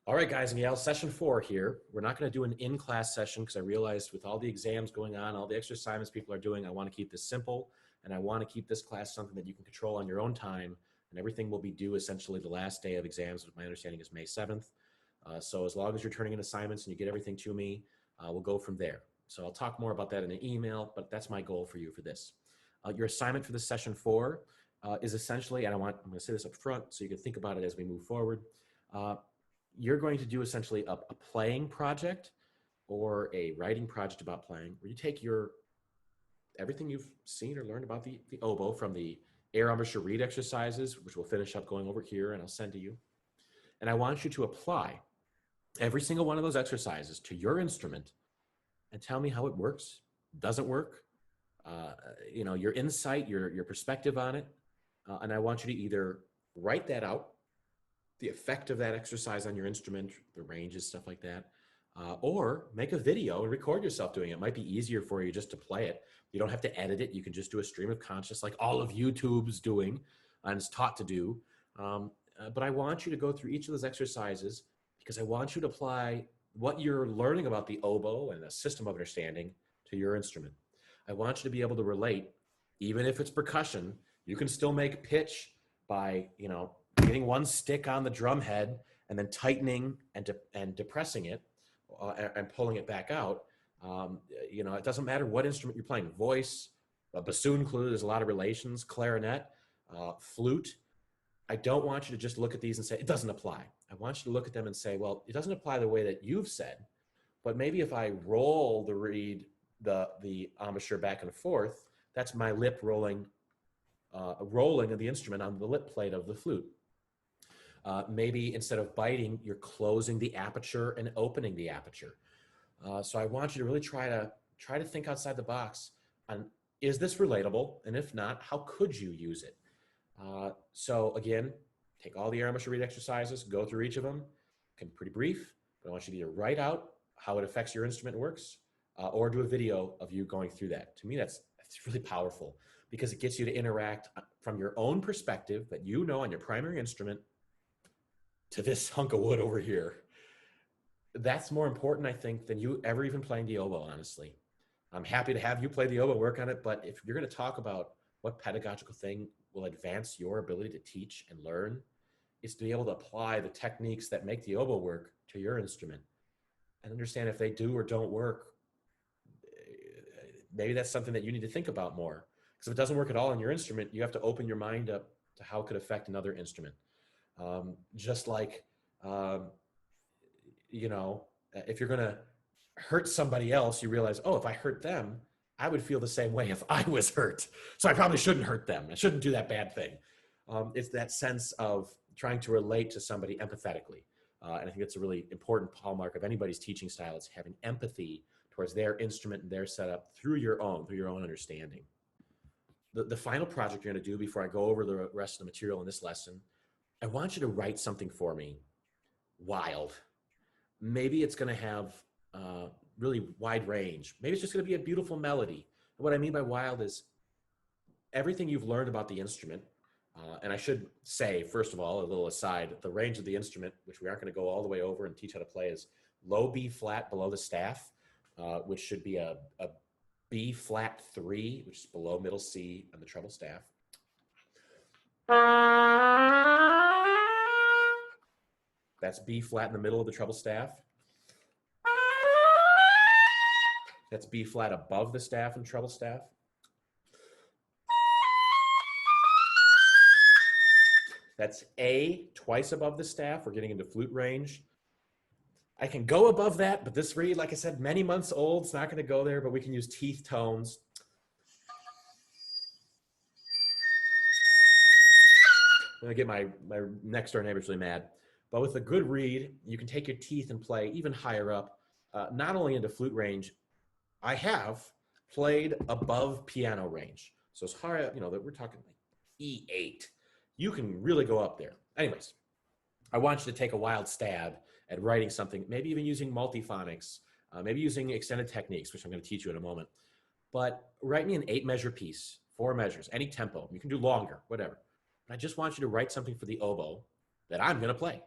All right, guys and gals, session 4 here. We're not going to do an in-class session because I realized with all the exams going on, all the extra assignments people are doing, I want to keep this simple, and I want to keep this class something that you can control on your own time, and everything will be due essentially the last day of exams, which my understanding is May 7th. So as long as you're turning in assignments and you get everything to me, we'll go from there. So I'll talk more about that in an email, but that's my goal for you for this. Your assignment for this session 4 is essentially, and I'm going to say this up front so you can think about it as we move forward. You're going to do essentially a playing project or a writing project about playing, where you take everything you've seen or learned about the oboe from the air embouchure reed exercises, which we'll finish up going over here and I'll send to you. And I want you to apply every single one of those exercises to your instrument and tell me how it works, doesn't work, your insight, your perspective on it. And I want you to either write that out, the effect of that exercise on your instrument, the ranges, stuff like that, or make a video and record yourself doing it. It might be easier for you just to play it. You don't have to edit it. You can just do a stream of conscious like all of YouTube's doing and is taught to do. But I want you to go through each of those exercises because I want you to apply what you're learning about the oboe and the system of understanding to your instrument. I want you to be able to relate, even if it's percussion, you can still make pitch by, getting one stick on the drum head and then tightening and depressing it and pulling it back out. It doesn't matter what instrument you're playing, voice, a bassoon clue, there's a lot of relations, clarinet, flute. I don't want you to just look at these and say, it doesn't apply. I want you to look at them and say, well, it doesn't apply the way that you've said, but maybe if I roll the reed, the embouchure back and forth, that's my lip rolling of the instrument on the lip plate of the flute. Maybe instead of biting, you're closing the aperture and opening the aperture. So I want you to really try to think outside the box on, is this relatable? And if not, how could you use it? So again, take all the air embouchure reed exercises, go through each of them, can be pretty brief, but I want you to either write out how it affects your instrument and works, or do a video of you going through that. To me, that's really powerful because it gets you to interact from your own perspective that you know on your primary instrument to this hunk of wood over here. That's more important, I think, than you ever even playing the oboe, honestly. I'm happy to have you play the oboe, work on it, but if you're going to talk about what pedagogical thing will advance your ability to teach and learn, it's to be able to apply the techniques that make the oboe work to your instrument and understand if they do or don't work. Maybe that's something that you need to think about more. Because if it doesn't work at all on your instrument, you have to open your mind up to how it could affect another instrument. Just like, if you're going to hurt somebody else, you realize, oh, if I hurt them, I would feel the same way if I was hurt. So I probably shouldn't hurt them. I shouldn't do that bad thing. It's that sense of trying to relate to somebody empathetically. And I think that's a really important hallmark of anybody's teaching style. It's having empathy towards their instrument and their setup through your own understanding. The final project you're going to do before I go over the rest of the material in this lesson, I want you to write something for me wild. Maybe it's going to have really wide range. Maybe it's just going to be a beautiful melody. And what I mean by wild is everything you've learned about the instrument. And I should say, first of all, a little aside, the range of the instrument, which we aren't going to go all the way over and teach how to play, is low B flat below the staff, which should be a B flat 3, which is below middle C on the treble staff. That's B flat in the middle of the treble staff. That's B flat above the staff and treble staff. That's A twice above the staff. We're getting into flute range. I can go above that, but this reed, like I said, many months old, it's not going to go there, but we can use teeth tones. I'm going to get my next door neighbors really mad. But with a good reed, you can take your teeth and play even higher up, not only into flute range. I have played above piano range. So as high, that we're talking like E8. You can really go up there. Anyways, I want you to take a wild stab at writing something, maybe even using multiphonics, maybe using extended techniques, which I'm going to teach you in a moment. But write me an 8-measure piece, 4 measures, any tempo. You can do longer, whatever. But I just want you to write something for the oboe that I'm going to play.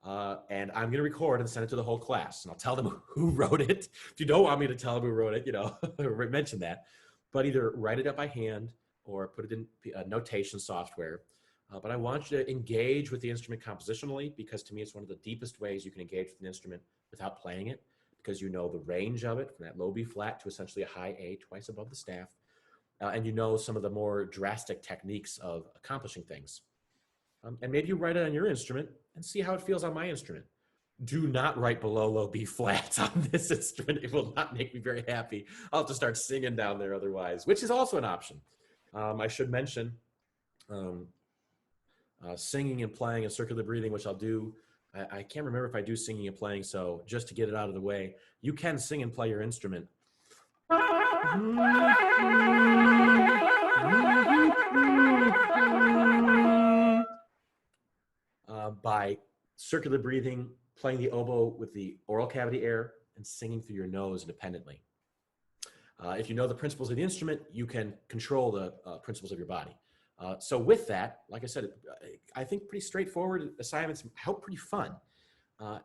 And I'm going to record and send it to the whole class. And I'll tell them who wrote it. If you don't want me to tell them who wrote it, mention that. But either write it up by hand or put it in notation software. But I want you to engage with the instrument compositionally, because to me, it's one of the deepest ways you can engage with an instrument without playing it, because you know the range of it from that low B flat to essentially a high A twice above the staff. And you know some of the more drastic techniques of accomplishing things. And maybe you write it on your instrument and see how it feels on my instrument. Do not write below low B flat on this instrument. It will not make me very happy. I'll have to start singing down there otherwise, which is also an option. I should mention singing and playing and circular breathing, which I'll do. I can't remember if I do singing and playing, so just to get it out of the way, you can sing and play your instrument. By circular breathing, playing the oboe with the oral cavity air, and singing through your nose independently. If you know the principles of the instrument, you can control the principles of your body. So with that, like I said, I think pretty straightforward assignments. I hope pretty fun.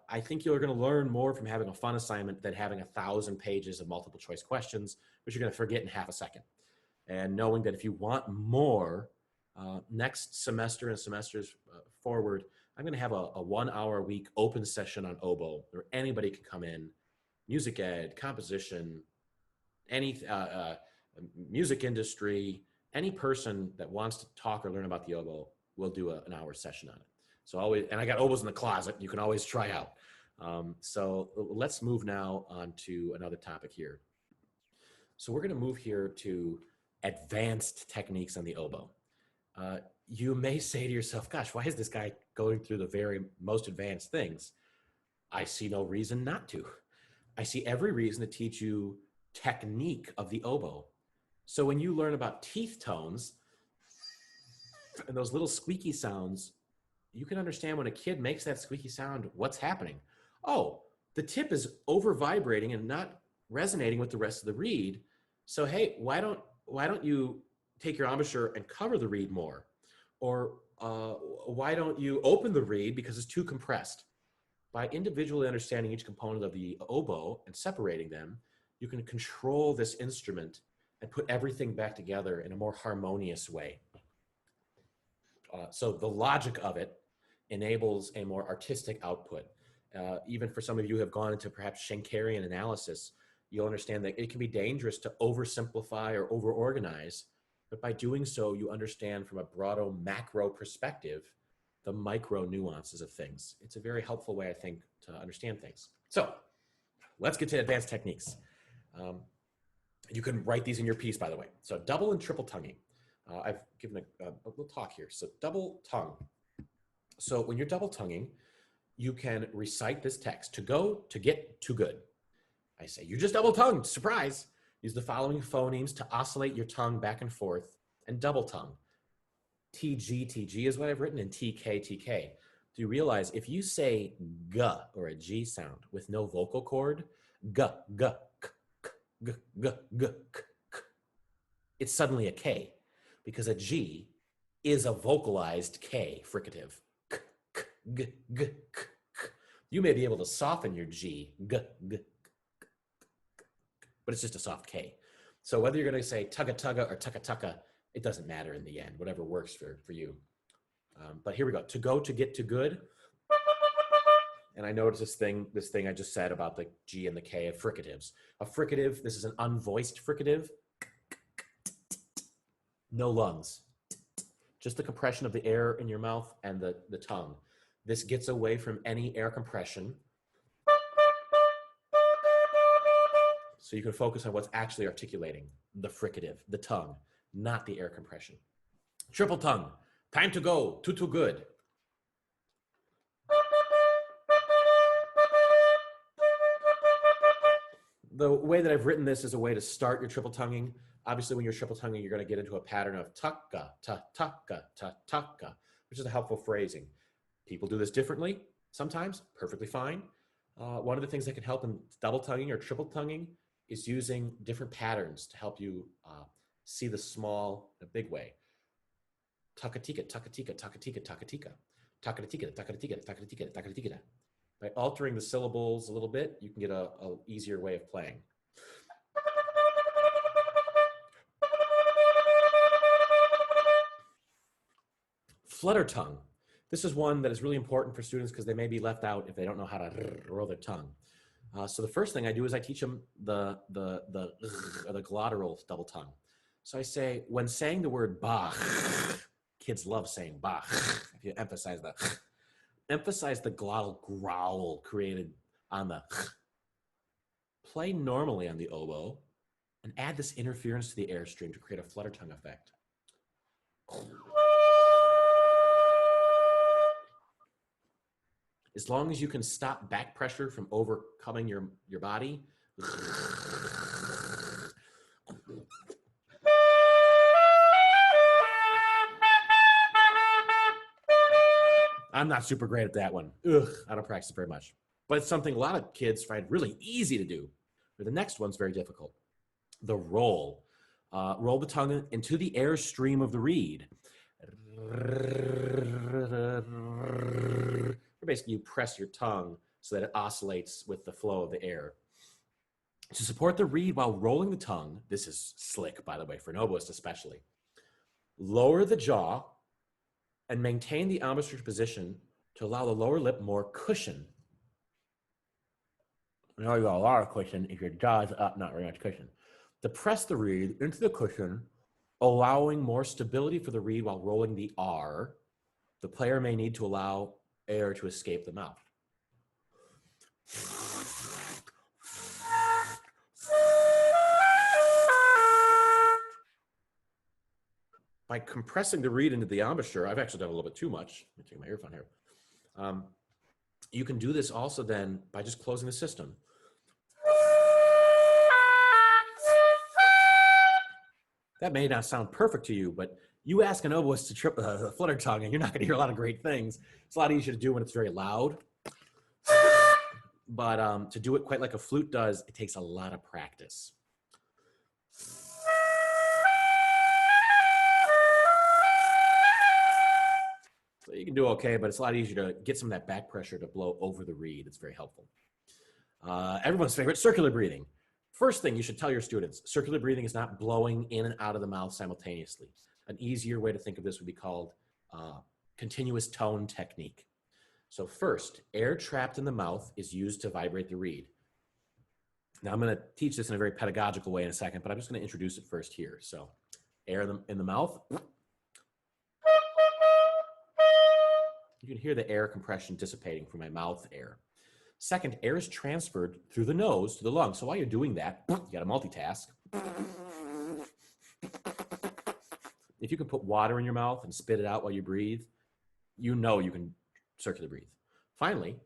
I think you're going to learn more from having a fun assignment than having 1,000 pages of multiple choice questions, which you're going to forget in half a second. And knowing that if you want more, next semester and semesters forward, I'm going to have a 1 hour a week open session on oboe where anybody can come in, music ed, composition, any music industry, any person that wants to talk or learn about the oboe will do an hour session on it. So always, and I got oboes in the closet. You can always try out. So let's move now on to another topic here. So we're going to move here to advanced techniques on the oboe. You may say to yourself, gosh, why is this guy going through the very most advanced things? I see no reason not to. I see every reason to teach you technique of the oboe. So when you learn about teeth tones and those little squeaky sounds, you can understand when a kid makes that squeaky sound, what's happening. Oh, the tip is over vibrating and not resonating with the rest of the reed. So, hey, why don't you take your embouchure and cover the reed more? Or why don't you open the reed because it's too compressed? By individually understanding each component of the oboe and separating them, you can control this instrument and put everything back together in a more harmonious way. So the logic of it enables a more artistic output. Even for some of you who have gone into perhaps Schenkerian analysis, you'll understand that it can be dangerous to oversimplify or overorganize, but by doing so, you understand from a broader macro perspective the micro nuances of things. It's a very helpful way, I think, to understand things. So let's get to advanced techniques. You can write these in your piece, by the way. So double and triple tonguing. I've given a little talk here. So double tongue. So when you're double tonguing, you can recite this text: to go, to get, to good. I say, you just double tongued, surprise. Use the following phonemes to oscillate your tongue back and forth and double tongue. TG, TG is what I've written, and TK, TK. Do you realize if you say G or a G sound with no vocal cord, G, G, K, K, G, G, G, K, K, it's suddenly a K, because a G is a vocalized K fricative. K, K, G, G, K, K. You may be able to soften your G, G, G, but it's just a soft K. So whether you're going to say tugga tugga or tucka tucka, it doesn't matter in the end, whatever works for you. But here we go. To go, to get, to good. And I noticed this thing I just said about the G and the K of fricatives. A fricative, this is an unvoiced fricative. No lungs. Just the compression of the air in your mouth and the tongue. This gets away from any air compression. So you can focus on what's actually articulating, the fricative, the tongue, not the air compression. Triple tongue, time to go, too good. The way that I've written this is a way to start your triple tonguing. Obviously, when you're triple tonguing, you're going to get into a pattern of tucka, ta, tucka, ta, tucka, which is a helpful phrasing. People do this differently, sometimes, perfectly fine. One of the things that can help in double tonguing or triple tonguing is using different patterns to help you see the small in a big way. Takatika, takatika, takatika, takatika. Takaratikara, takaratikara, takaratikara, takaratikara. By altering the syllables a little bit, you can get a easier way of playing. Flutter tongue. This is one that is really important for students because they may be left out if they don't know how to roll their tongue. So the first thing I do is I teach them the glottal double tongue. So I say, when saying the word Bach, kids love saying Bach. If you emphasize the glottal growl created on the play normally on the oboe and add this interference to the airstream to create a flutter tongue effect. As long as you can stop back pressure from overcoming your body. I'm not super great at that one. I don't practice it very much. But it's something a lot of kids find really easy to do. But the next one's very difficult. The roll. Roll the tongue into the airstream of the reed. Basically, you press your tongue so that it oscillates with the flow of the air. To support the reed while rolling the tongue, this is slick, by the way, for an oboist especially. Lower the jaw and maintain the embouchure position to allow the lower lip more cushion. I know you got a lot of cushion. If your jaw's up, not very much cushion. Depress the reed into the cushion, allowing more stability for the reed while rolling the R. The player may need to allow air to escape the mouth. By compressing the reed into the embouchure, I've actually done a little bit too much. Let me take my earphone here. You can do this also then by just closing the system. That may not sound perfect to you, but you ask an oboist to trip a flutter tongue and you're not going to hear a lot of great things. It's a lot easier to do when it's very loud. But to do it quite like a flute does, it takes a lot of practice. So you can do okay, but it's a lot easier to get some of that back pressure to blow over the reed. It's very helpful. Everyone's favorite, circular breathing. First thing you should tell your students, circular breathing is not blowing in and out of the mouth simultaneously. An easier way to think of this would be called continuous tone technique. So first, air trapped in the mouth is used to vibrate the reed. Now I'm going to teach this in a very pedagogical way in a second, but I'm just going to introduce it first here. So air in the mouth. You can hear the air compression dissipating from my mouth air. Second, air is transferred through the nose to the lungs. So while you're doing that, you got to multitask. If you can put water in your mouth and spit it out while you breathe, you know you can circular breathe. Finally,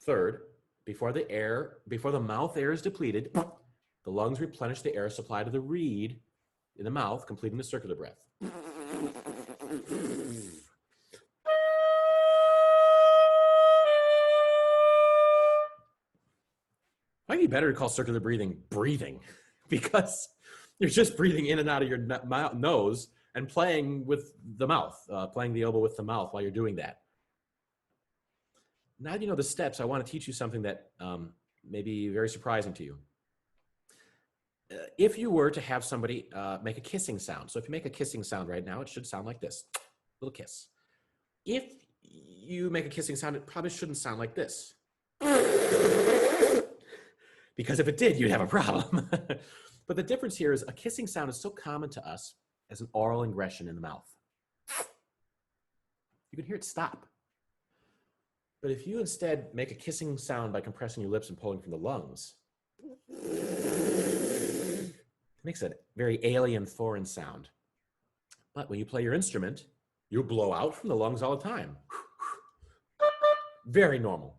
third, before the mouth air is depleted, the lungs replenish the air supply to the reed in the mouth, completing the circular breath. Might be better to call circular breathing because you're just breathing in and out of your nose and playing with the mouth, playing the oboe with the mouth while you're doing that. Now that you know the steps, I want to teach you something that may be very surprising to you. If you were to have somebody make a kissing sound, so if you make a kissing sound right now, it should sound like this, little kiss. If you make a kissing sound, it probably shouldn't sound like this. Because if it did, you'd have a problem. But the difference here is a kissing sound is so common to us as an oral ingression in the mouth. You can hear it stop. But if you instead make a kissing sound by compressing your lips and pulling from the lungs, it makes a very alien, foreign sound. But when you play your instrument, you blow out from the lungs all the time. Very normal.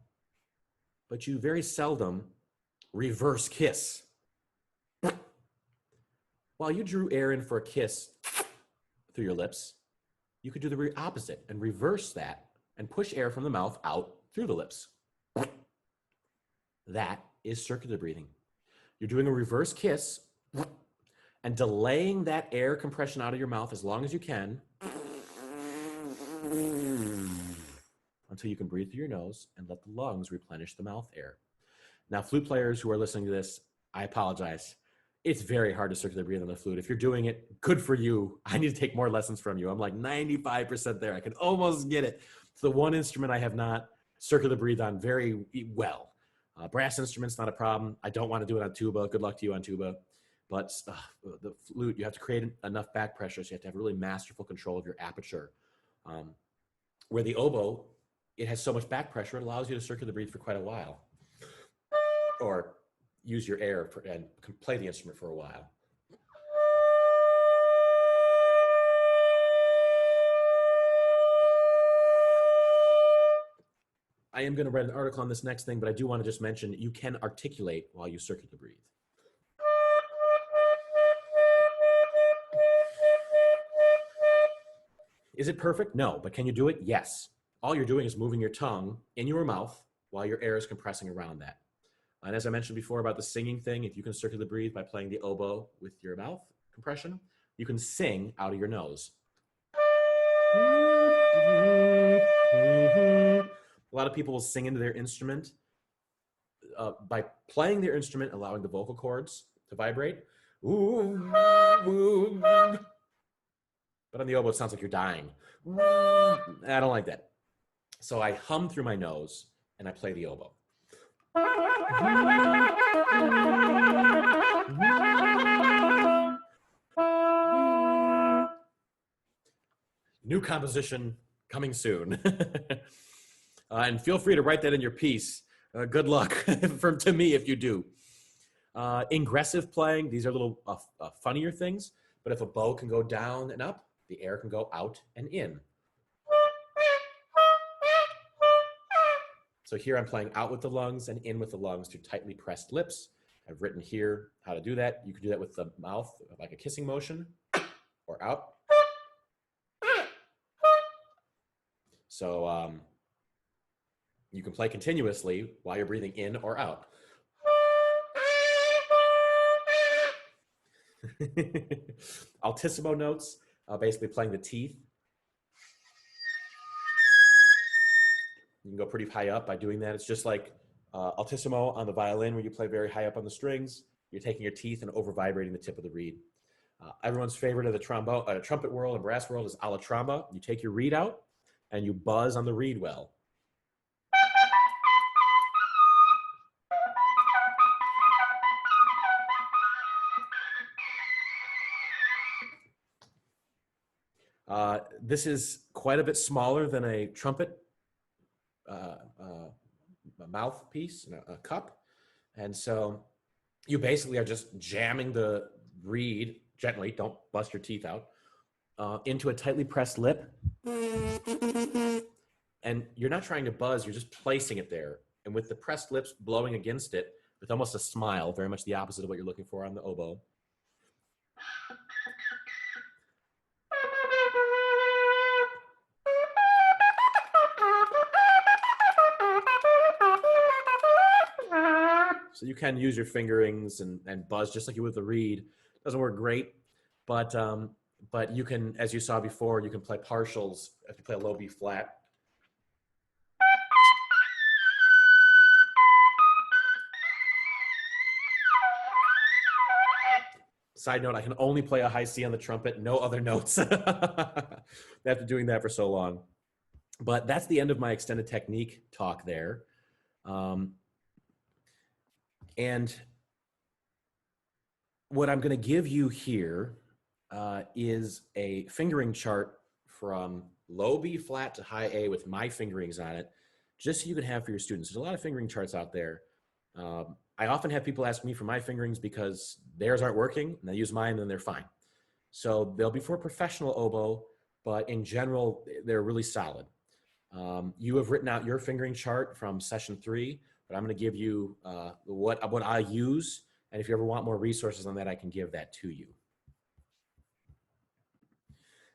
But you very seldom reverse kiss. While you drew air in for a kiss through your lips, you could do the opposite and reverse that and push air from the mouth out through the lips. That is circular breathing. You're doing a reverse kiss and delaying that air compression out of your mouth as long as you can until you can breathe through your nose and let the lungs replenish the mouth air. Now, flute players who are listening to this, I apologize. It's very hard to circular breathe on the flute. If you're doing it, good for you. I need to take more lessons from you. I'm like 95% there. I can almost get it. It's the one instrument I have not circular breathed on very well. Brass instruments, not a problem. I don't want to do it on tuba. Good luck to you on tuba. But the flute, you have to create enough back pressure, so you have to have really masterful control of your aperture. Where the oboe, it has so much back pressure, it allows you to circular breathe for quite a while. Or use your air and play the instrument for a while. I am going to write an article on this next thing, but I do want to just mention you can articulate while you circular breathe. Is it perfect? No, but can you do it? Yes. All you're doing is moving your tongue in your mouth while your air is compressing around that. And as I mentioned before about the singing thing, if you can circular breathe by playing the oboe with your mouth compression, you can sing out of your nose. A lot of people will sing into their instrument by playing their instrument, allowing the vocal cords to vibrate. But on the oboe, it sounds like you're dying. I don't like that. So I hum through my nose and I play the oboe. New composition coming soon. And feel free to write that in your piece. Good luck to me if you do. Ingressive playing, these are little funnier things, but if a bow can go down and up, the air can go out and in. So here I'm playing out with the lungs and in with the lungs through tightly pressed lips. I've written here how to do that. You can do that with the mouth, like a kissing motion, or out. So you can play continuously while you're breathing in or out. Altissimo notes, basically playing the teeth. You can go pretty high up by doing that. It's just like altissimo on the violin where you play very high up on the strings. You're taking your teeth and over vibrating the tip of the reed. Everyone's favorite of the trumpet world and brass world is alla tromba. You take your reed out and you buzz on the reed well. This is quite a bit smaller than a trumpet mouthpiece, a cup. And so you basically are just jamming the reed gently, don't bust your teeth out, into a tightly pressed lip. And you're not trying to buzz, you're just placing it there. And with the pressed lips blowing against it with almost a smile, very much the opposite of what you're looking for on the oboe. So you can use your fingerings and buzz just like you would the reed. Doesn't work great, but you can, as you saw before, you can play partials if you play a low B flat. Side note, I can only play a high C on the trumpet, no other notes. After doing that for so long. But that's the end of my extended technique talk there. And what I'm going to give you here is a fingering chart from low B flat to high A with my fingerings on it, just so you can have for your students. There's a lot of fingering charts out there. I often have people ask me for my fingerings because theirs aren't working, and they use mine, and they're fine. So they'll be for professional oboe, but in general, they're really solid. You have written out your fingering chart from session 3, but I'm going to give you what I use, and if you ever want more resources on that, I can give that to you.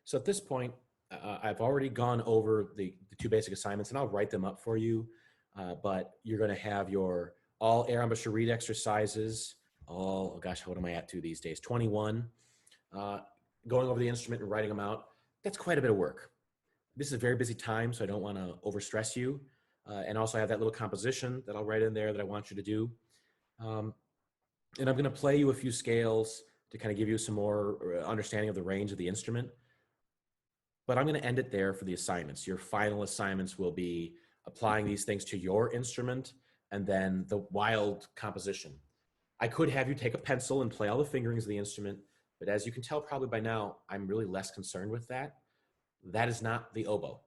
So at this point, I've already gone over the 2 basic assignments, and I'll write them up for you, but you're going to have your all air embouchure reed exercises, oh gosh, what am I at to these days? 21, going over the instrument and writing them out. That's quite a bit of work. this is a very busy time, so I don't want to overstress you. And also I have that little composition that I'll write in there that I want you to do. Um, and I'm going to play you a few scales to kind of give you some more understanding of the range of the instrument. But I'm going to end it there for the assignments. Your final assignments will be applying these things to your instrument and then the wild composition. I could have you take a pencil and play all the fingerings of the instrument, but as you can tell probably by now, I'm really less concerned with that. That is not the oboe.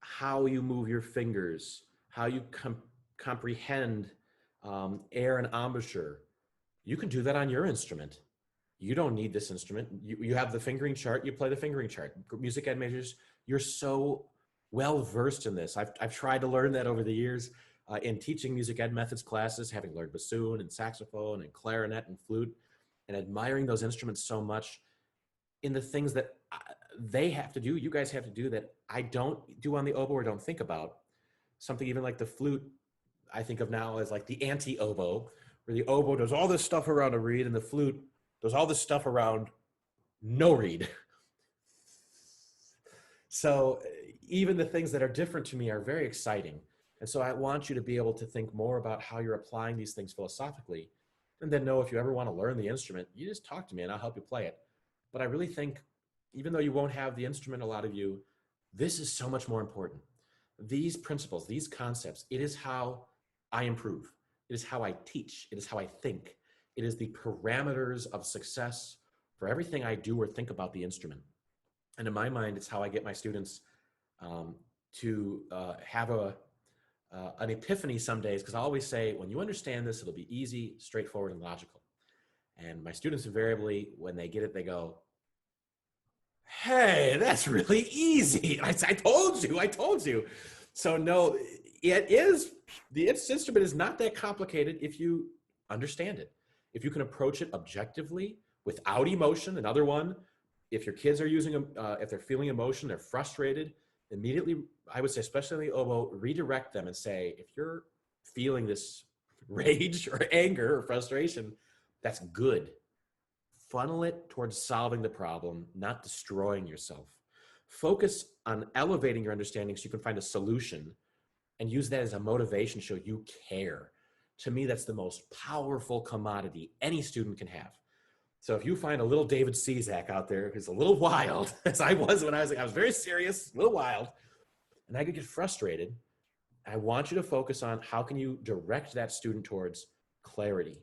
How you move your fingers, how you comprehend air and embouchure, you can do that on your instrument. You don't need this instrument. You have the fingering chart, you play the fingering chart. Music ed majors, you're so well versed in this. I've tried to learn that over the years in teaching music ed methods classes, having learned bassoon and saxophone and clarinet and flute, and admiring those instruments so much in the things that they have to do, you guys have to do that I don't do on the oboe or don't think about. Something even like the flute, I think of now as like the anti-oboe, where the oboe does all this stuff around a reed and the flute does all this stuff around no reed. So even the things that are different to me are very exciting. And so I want you to be able to think more about how you're applying these things philosophically, and then know if you ever want to learn the instrument, you just talk to me and I'll help you play it. But I really think, even though you won't have the instrument, a lot of you, this is so much more important. These principles, these concepts, it is how I improve. It is how I teach. It is how I think. It is the parameters of success for everything I do or think about the instrument. And in my mind, it's how I get my students to have an epiphany some days, because I always say, when you understand this, it'll be easy, straightforward, and logical. And my students invariably, when they get it, they go, hey, that's really easy. I told you. So no, this instrument is not that complicated if you understand it. If you can approach it objectively without emotion. Another one, if your kids are if they're feeling emotion, they're frustrated, immediately, I would say, especially in the oboe, redirect them and say, if you're feeling this rage or anger or frustration, that's good. Funnel it towards solving the problem, not destroying yourself. Focus on elevating your understanding so you can find a solution, and use that as a motivation to show you care. To me, that's the most powerful commodity any student can have. So if you find a little David Cizak out there who's a little wild, as I was when I was very serious, a little wild, and I could get frustrated, I want you to focus on how can you direct that student towards clarity,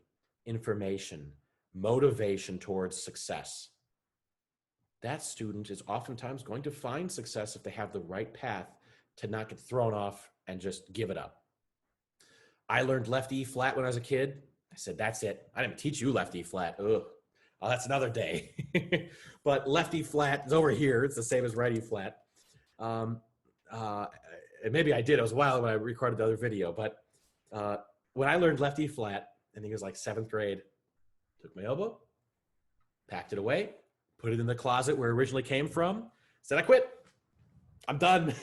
information, motivation towards success. That student is oftentimes going to find success if they have the right path to not get thrown off and just give it up. I learned left E flat when I was a kid. I said, that's it. I didn't teach you left E flat. Ugh. Oh, that's another day. But left E flat is over here. It's the same as right E flat. And maybe I did. It was a while when I recorded the other video. But when I learned left E flat, I think it was like 7th grade, took my oboe, packed it away, put it in the closet where it originally came from, said, I quit. I'm done.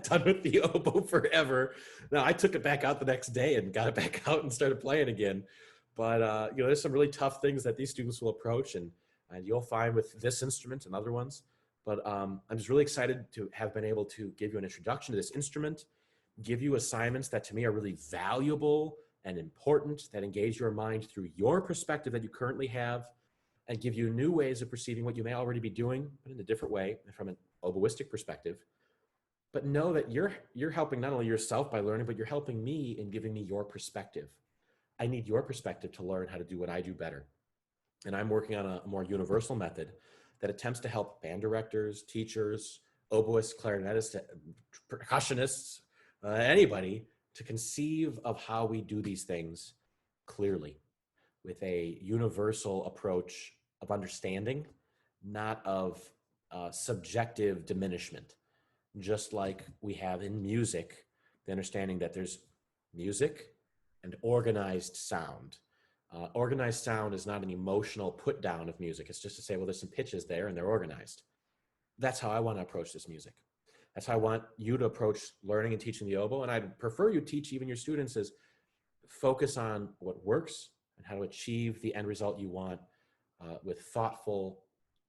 Done with the oboe forever. Now, I took it back out the next day and got it back out and started playing again. But, there's some really tough things that these students will approach, and you'll find with this instrument and other ones. But I'm just really excited to have been able to give you an introduction to this instrument, give you assignments that to me are really valuable and important, that engage your mind through your perspective that you currently have, and give you new ways of perceiving what you may already be doing, but in a different way from an oboistic perspective. But know that you're helping not only yourself by learning, but you're helping me in giving me your perspective. I need your perspective to learn how to do what I do better. And I'm working on a more universal method that attempts to help band directors, teachers, oboists, clarinetists, percussionists, anybody to conceive of how we do these things clearly with a universal approach of understanding, not of subjective diminishment. Just like we have in music, the understanding that there's music and organized sound. Organized sound is not an emotional put down of music. It's just to say, well, there's some pitches there and they're organized. That's how I want to approach this music. That's how I want you to approach learning and teaching the oboe. And I'd prefer you teach even your students is focus on what works and how to achieve the end result you want with thoughtful,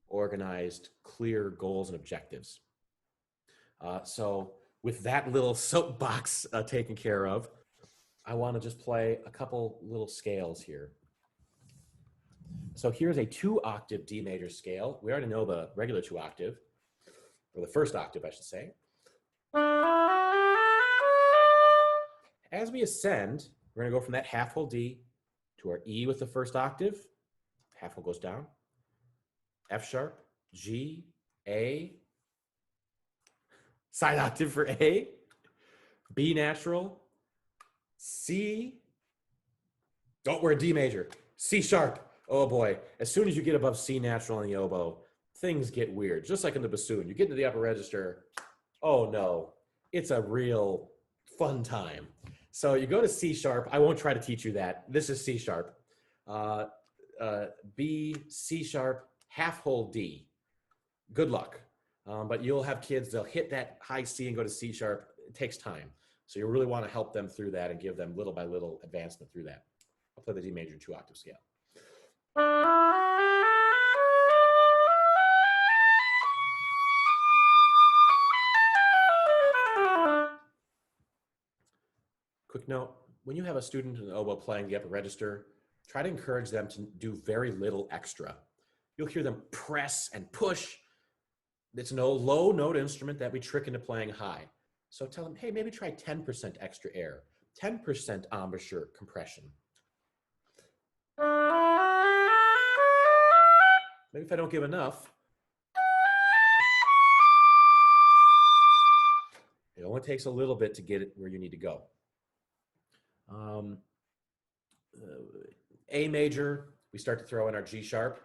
organized, clear goals and objectives. So with that little soapbox taken care of, I want to just play a couple little scales here. So here's a 2-octave D major scale. We already know the regular 2-octave, or the first octave, I should say. As we ascend, we're going to go from that half whole D to our E with the first octave. Half whole goes down. F sharp, G, A, side octave for A, B natural, C. Oh, we're a D major. C sharp. Oh boy. As soon as you get above C natural on the oboe, things get weird. Just like in the bassoon. You get into the upper register. Oh no. It's a real fun time. So you go to C sharp. I won't try to teach you that. This is C sharp. B, C sharp, half whole D. Good luck. But you'll have kids, they'll hit that high C and go to C sharp. It takes time. So you really want to help them through that and give them little by little advancement through that. I'll play the D major 2-octave scale. Quick note, when you have a student in the oboe playing the upper register, try to encourage them to do very little extra. You'll hear them press and push. It's no low note instrument that we trick into playing high. So tell them, hey, maybe try 10% extra air, 10% embouchure compression. Maybe if I don't give enough, it only takes a little bit to get it where you need to go. A major, we start to throw in our G sharp.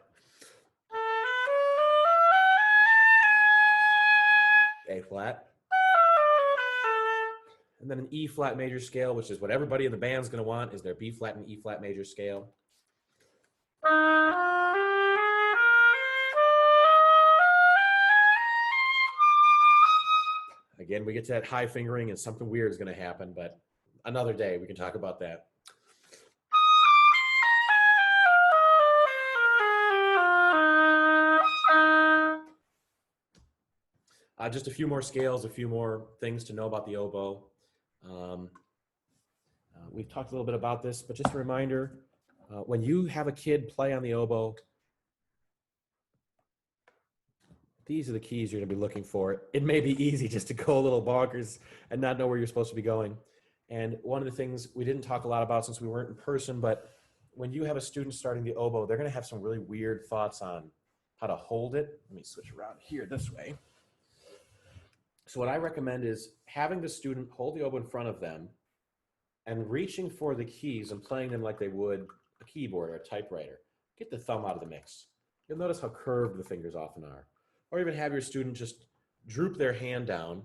A flat. And then an E flat major scale, which is what everybody in the band's going to want, is their B flat and E flat major scale. Again, we get to that high fingering and something weird is going to happen, but another day we can talk about that. Just a few more scales, a few more things to know about the oboe. We've talked a little bit about this, but just a reminder, when you have a kid play on the oboe, these are the keys you're going to be looking for. It may be easy just to go a little bonkers and not know where you're supposed to be going. And one of the things we didn't talk a lot about since we weren't in person, but when you have a student starting the oboe, they're going to have some really weird thoughts on how to hold it. Let me switch around here this way. So what I recommend is having the student hold the oboe in front of them and reaching for the keys and playing them like they would a keyboard or a typewriter. Get the thumb out of the mix. You'll notice how curved the fingers often are. Or even have your student just droop their hand down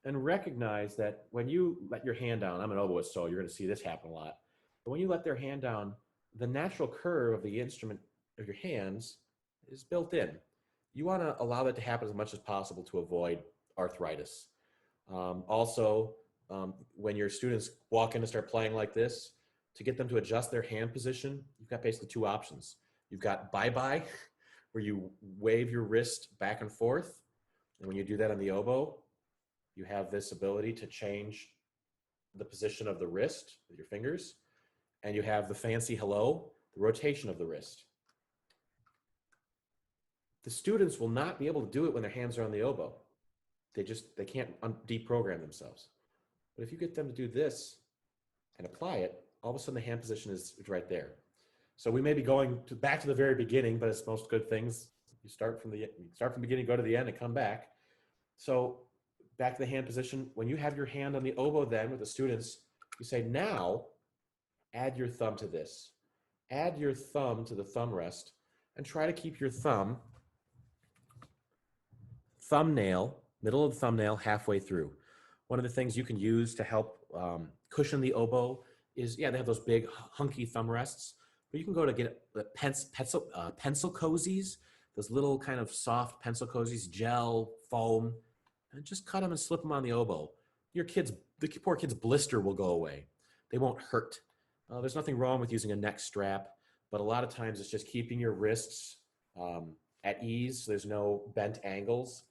and recognize that when you let your hand down, I'm an oboist, so you're going to see this happen a lot. But when you let their hand down, the natural curve of the instrument of your hands is built in. You want to allow that to happen as much as possible to avoid arthritis. Also, when your students walk in and start playing like this, to get them to adjust their hand position, you've got basically 2 options. You've got bye-bye, where you wave your wrist back and forth. And when you do that on the oboe, you have this ability to change the position of the wrist with your fingers. And you have the fancy hello, the rotation of the wrist. The students will not be able to do it when their hands are on the oboe. They can't deprogram themselves. But if you get them to do this and apply it, all of a sudden the hand position is right there. So we may be going back to the very beginning, but it's most good things. You start from the beginning, go to the end, and come back. So back to the hand position. When you have your hand on the oboe then with the students, you say, now add your thumb to this. Add your thumb to the thumb rest and try to keep your thumbnail, middle of the thumbnail, halfway through. One of the things you can use to help cushion the oboe is, they have those big hunky thumb rests, but you can go to get pencil cozies, those little kind of soft pencil cozies, gel, foam, and just cut them and slip them on the oboe. The poor kid's blister will go away. They won't hurt. There's nothing wrong with using a neck strap, but a lot of times it's just keeping your wrists at ease. So there's no bent angles.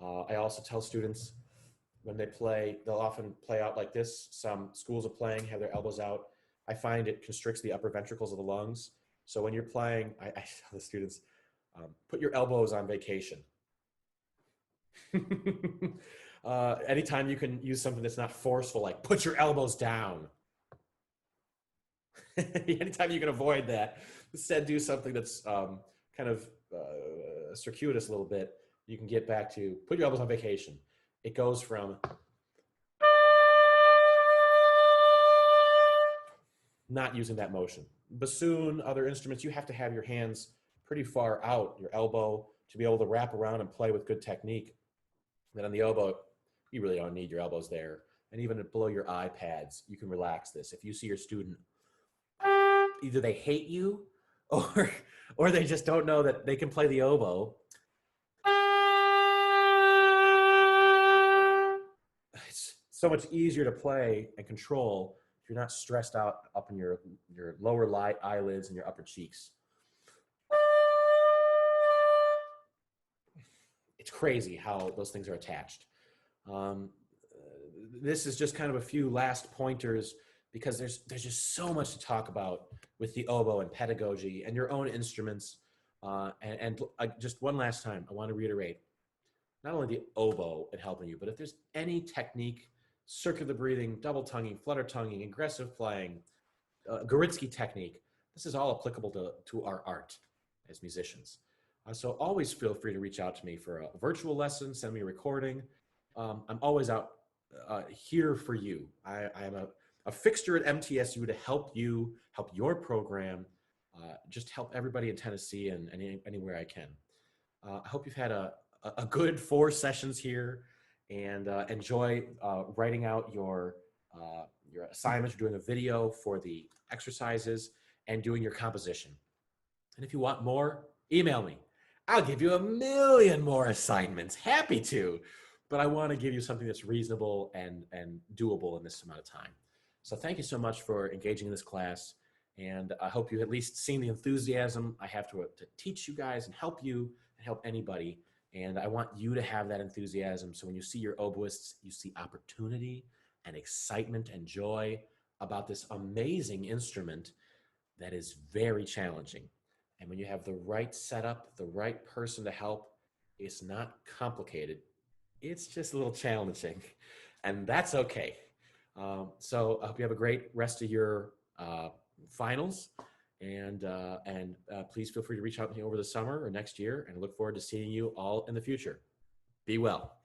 I also tell students, when they play, they'll often play out like this. Some schools of playing have their elbows out. I find it constricts the upper ventricles of the lungs. So when you're playing, I tell the students, put your elbows on vacation. Anytime you can use something that's not forceful, like put your elbows down. Anytime you can avoid that, instead do something that's kind of circuitous a little bit. You can get back to put your elbows on vacation. It goes from not using that motion. Bassoon, other instruments, you have to have your hands pretty far out, your elbow, to be able to wrap around and play with good technique. Then on the oboe, you really don't need your elbows there. And even below your eye pads, you can relax this. If you see your student, either they hate you or, or they just don't know that they can play the oboe. It's so much easier to play and control if you're not stressed out up in your lower eyelids and your upper cheeks. It's crazy how those things are attached. This is just kind of a few last pointers because there's just so much to talk about with the oboe and pedagogy and your own instruments. Just one last time, I want to reiterate, not only the oboe in helping you, but if there's any technique, circular breathing, double tonguing, flutter tonguing, aggressive playing, Goritsky technique, this is all applicable to our art as musicians. So always feel free to reach out to me for a virtual lesson, send me a recording. I'm always out here for you. I am a fixture at MTSU to help you, help your program, just help everybody in Tennessee and anywhere I can. I hope you've had a good 4 sessions here and enjoy writing out your assignments, doing a video for the exercises, and doing your composition. And if you want more, email me. I'll give you 1,000,000 more assignments. Happy to. But I want to give you something that's reasonable and doable in this amount of time. So thank you so much for engaging in this class. And I hope you've at least seen the enthusiasm I have to teach you guys and help you and help anybody. And I want you to have that enthusiasm. So when you see your oboists, you see opportunity and excitement and joy about this amazing instrument that is very challenging. And when you have the right setup, the right person to help, it's not complicated. It's just a little challenging, and that's okay. So I hope you have a great rest of your finals, and please feel free to reach out to me over the summer or next year, and I look forward to seeing you all in the future. Be well.